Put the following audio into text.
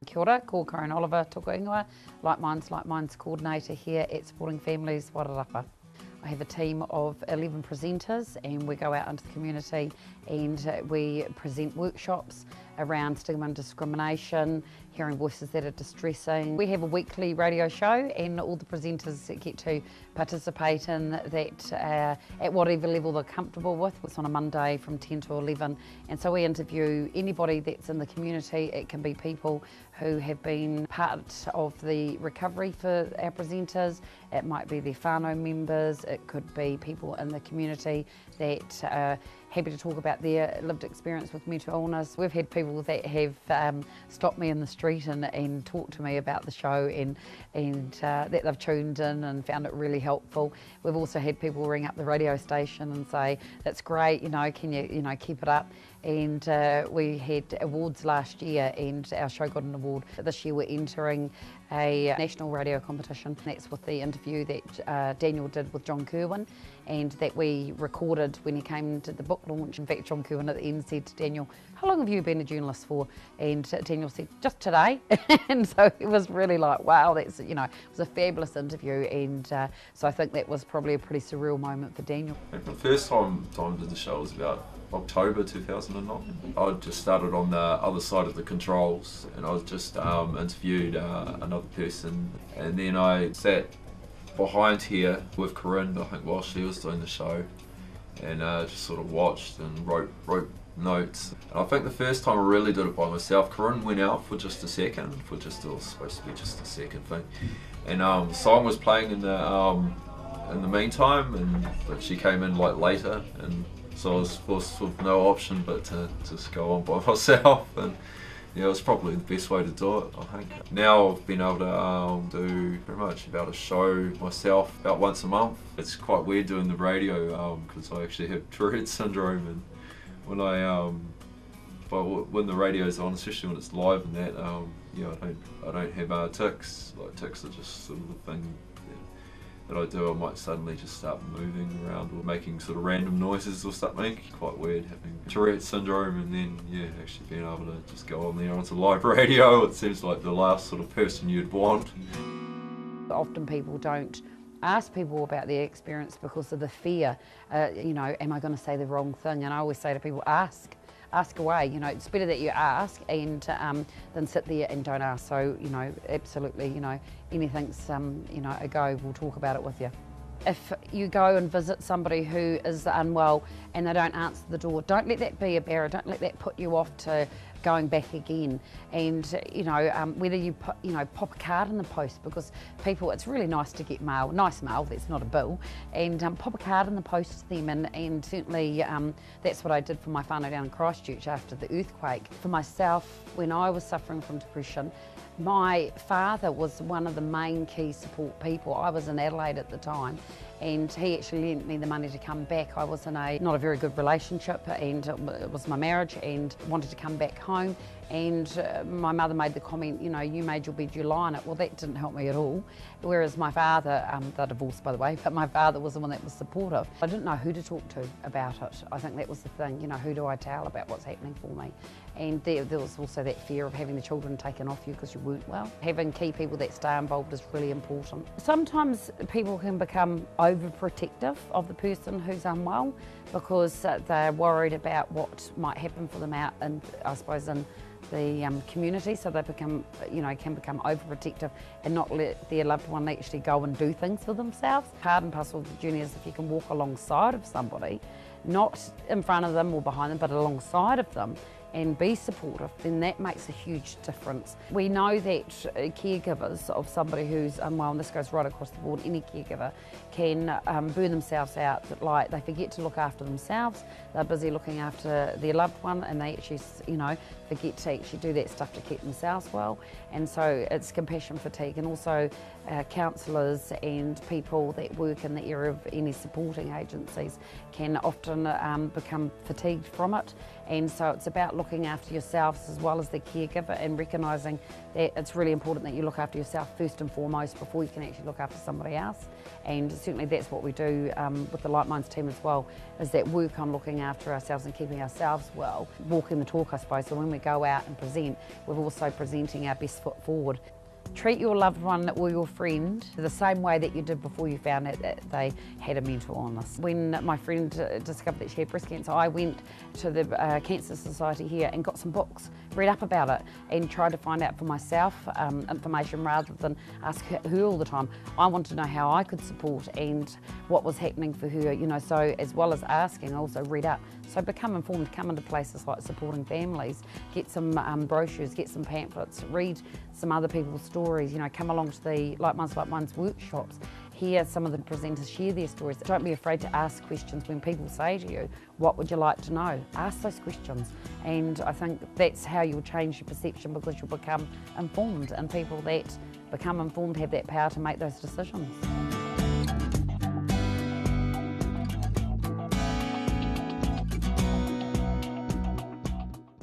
Kia ora, ko Corrinne Oliver, toko ingoa, Like Minds coordinator here at Supporting Families Wairarapa. I have a team of 11 presenters and we go out into the community and we present workshops around stigma and discrimination, hearing voices that are distressing. We have a weekly radio show and all the presenters get to participate in that at whatever level they're comfortable with. It's on a Monday from 10 to 11, and so we interview anybody that's in the community. It can be people who have been part of the recovery for our presenters. It might be their whānau members. It could be people in the community that are happy to talk about their lived experience with mental illness. We've had people that have stopped me in the street and talked to me about the show and that they've tuned in and found it really helpful. We've also had people ring up the radio station and say, "That's great, can you keep it up?" And we had awards last year and our show got an award. This year we're entering a national radio competition. That's with the interview that Daniel did with John Kerwin and that we recorded when he came to the book launch. In fact, John Kerwin at the end said to Daniel, "How long have you been a journalist for?" And Daniel said, "Just today." And so it was really like, wow, that's, it was a fabulous interview. And so I think that was probably a pretty surreal moment for Daniel. The first time I did the show was about October 2009. I just started on the other side of the controls and I was just interviewed another person, and then I sat behind here with Corrinne, I think, while she was doing the show, and just sort of watched and wrote notes. And I think the first time I really did it by myself, Corrinne went out for just a second, it was supposed to be just a second thing, and the song was playing in the meantime, but she came in like later, and so I was forced with no option but to just go on by myself, and yeah, it was probably the best way to do it, I think. Now I've been able to do pretty much about a show myself about once a month. It's quite weird doing the radio because I actually have Tourette's syndrome, and when when the radio's on, especially when it's live and that, I don't have tics. Like tics are just sort of the thing that I do. I might suddenly just start moving around or making sort of random noises or something. Quite weird having Tourette's syndrome and then actually being able to just go on there onto live radio. It seems like the last sort of person you'd want. Often people don't ask people about their experience because of the fear, am I going to say the wrong thing? And I always say to people, ask away. It's better that you ask and than sit there and don't ask. So absolutely, anything's a go. We'll talk about it with you. If you go and visit somebody who is unwell and they don't answer the door, don't let that be a barrier. Don't let that put you off to going back again. And whether you pop a card in the post, because people, it's really nice to get mail, nice mail that's not a bill, and pop a card in the post to them. And certainly that's what I did for my whānau down in Christchurch after the earthquake. For myself, when I was suffering from depression, my father was one of the main key support people. I was in Adelaide at the time, and he actually lent me the money to come back. I was in not a very good relationship, and it was my marriage, and wanted to come back home. And my mother made the comment, you made your bed, you lie on it. Well, that didn't help me at all. Whereas my father, they're divorced by the way, but my father was the one that was supportive. I didn't know who to talk to about it. I think that was the thing, who do I tell about what's happening for me? And there was also that fear of having the children taken off you because you weren't well. Having key people that stay involved is really important. Sometimes people can become overprotective of the person who's unwell because they're worried about what might happen for them out, and I suppose in the community, so they become, can become overprotective and not let their loved one actually go and do things for themselves. Part and parcel of the journey is if you can walk alongside of somebody, not in front of them or behind them, but alongside of them, and be supportive, then that makes a huge difference. We know that caregivers of somebody who's unwell, and this goes right across the board, any caregiver can burn themselves out, that like they forget to look after themselves, they're busy looking after their loved one, and they actually, forget to actually do that stuff to keep themselves well. And so it's compassion fatigue, and also counsellors and people that work in the area of any supporting agencies can often become fatigued from it. And so it's about looking after yourselves as well as the caregiver, and recognising that it's really important that you look after yourself first and foremost before you can actually look after somebody else. And certainly that's what we do with the Like Minds team as well, is that work on looking after ourselves and keeping ourselves well, walking the talk I suppose. So when we go out and present, we're also presenting our best foot forward. Treat your loved one or your friend the same way that you did before you found out that they had a mental illness. When my friend discovered that she had breast cancer, I went to the Cancer Society here and got some books, read up about it, and tried to find out for myself information rather than ask her all the time. I wanted to know how I could support and what was happening for her, you know, so as well as asking, I also read up. So become informed, come into places like Supporting Families, get some brochures, get some pamphlets, read some other people's stories, you know, come along to the Like Minds workshops, hear some of the presenters share their stories. Don't be afraid to ask questions when people say to you, what would you like to know? Ask those questions, and I think that's how you'll change your perception, because you'll become informed, and people that become informed have that power to make those decisions.